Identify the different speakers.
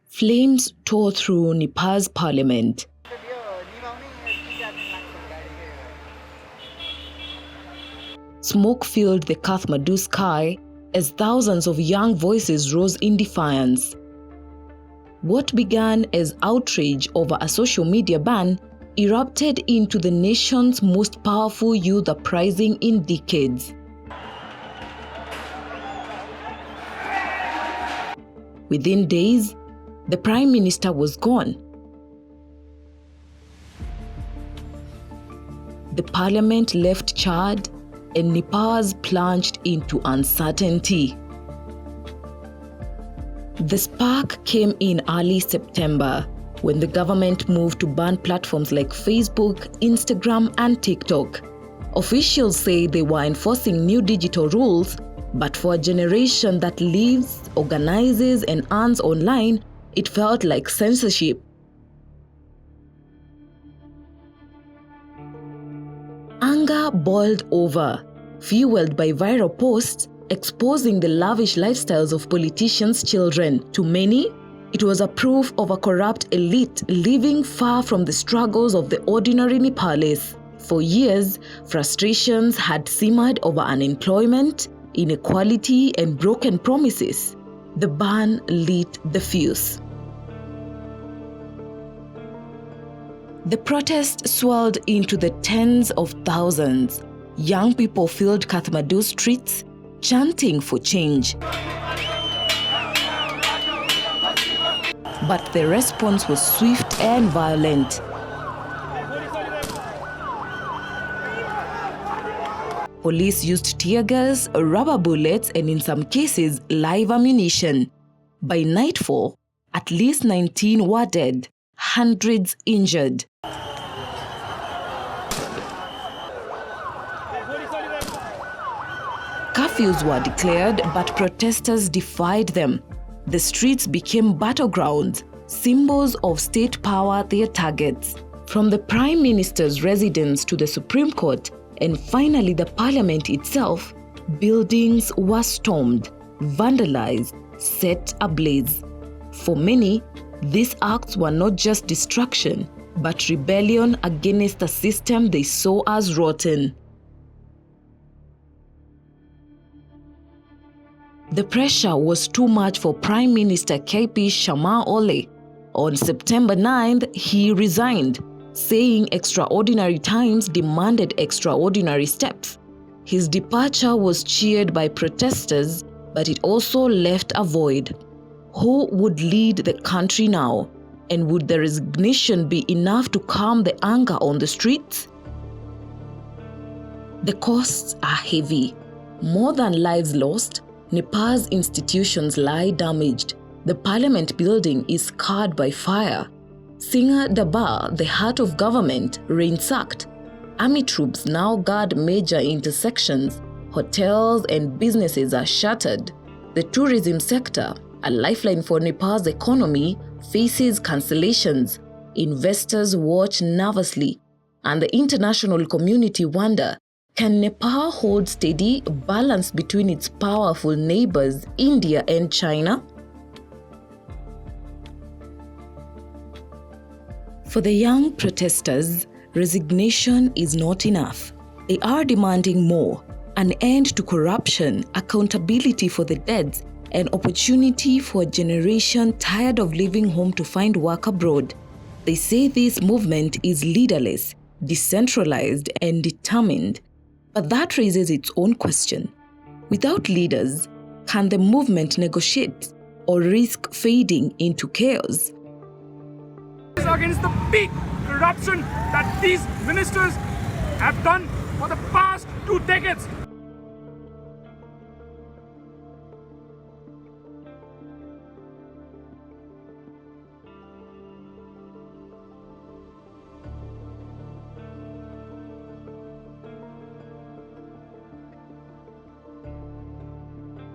Speaker 1: Flames tore through Nepal's parliament. Smoke filled the Kathmandu sky as thousands of young voices rose in defiance. What began as outrage over a social media ban erupted into the nation's most powerful youth uprising in decades. Within days, the Prime Minister was gone. The parliament left charred, and Nepal plunged into uncertainty. The spark came in early September, when the government moved to ban platforms like Facebook, Instagram, and TikTok. Officials say they were enforcing new digital rules, but for a generation that lives, organizes, and earns online, it felt like censorship. Anger boiled over, fueled by viral posts exposing the lavish lifestyles of politicians' children. To many, it was a proof of a corrupt elite living far from the struggles of the ordinary Nepalese. For years, frustrations had simmered over unemployment, inequality, and broken promises. The ban lit the fuse. The protest swelled into the tens of thousands. Young people filled Kathmandu streets, chanting for change. But the response was swift and violent. Police used tear gas, rubber bullets, and in some cases, live ammunition. By nightfall, at least 19 were dead, hundreds injured. Curfews were declared, but protesters defied them. The streets became battlegrounds, symbols of state power, their targets. From the Prime Minister's residence to the Supreme Court, and finally the parliament itself, buildings were stormed, vandalized, set ablaze. For many, these acts were not just destruction, but rebellion against a system they saw as rotten. The pressure was too much for Prime Minister KP Sharma Ole. On September 9th, he resigned, saying extraordinary times demanded extraordinary steps. His departure was cheered by protesters, but it also left a void. Who would lead the country now? And would the resignation be enough to calm the anger on the streets? The costs are heavy. More than lives lost, Nepal's institutions lie damaged. The parliament building is scarred by fire. Singha Dabar, the heart of government, ransacked. Army troops now guard major intersections. Hotels and businesses are shuttered. The tourism sector, a lifeline for Nepal's economy, faces cancellations. Investors watch nervously, and the international community wonder, can Nepal hold steady balance between its powerful neighbors, India and China? For the young protesters, resignation is not enough. They are demanding more: an end to corruption, accountability for the dead, and opportunity for a generation tired of leaving home to find work abroad. They say this movement is leaderless, decentralized, and determined. But that raises its own question. Without leaders, can the movement negotiate or risk fading into chaos?
Speaker 2: Against the big corruption that these ministers have done for the past 2 decades.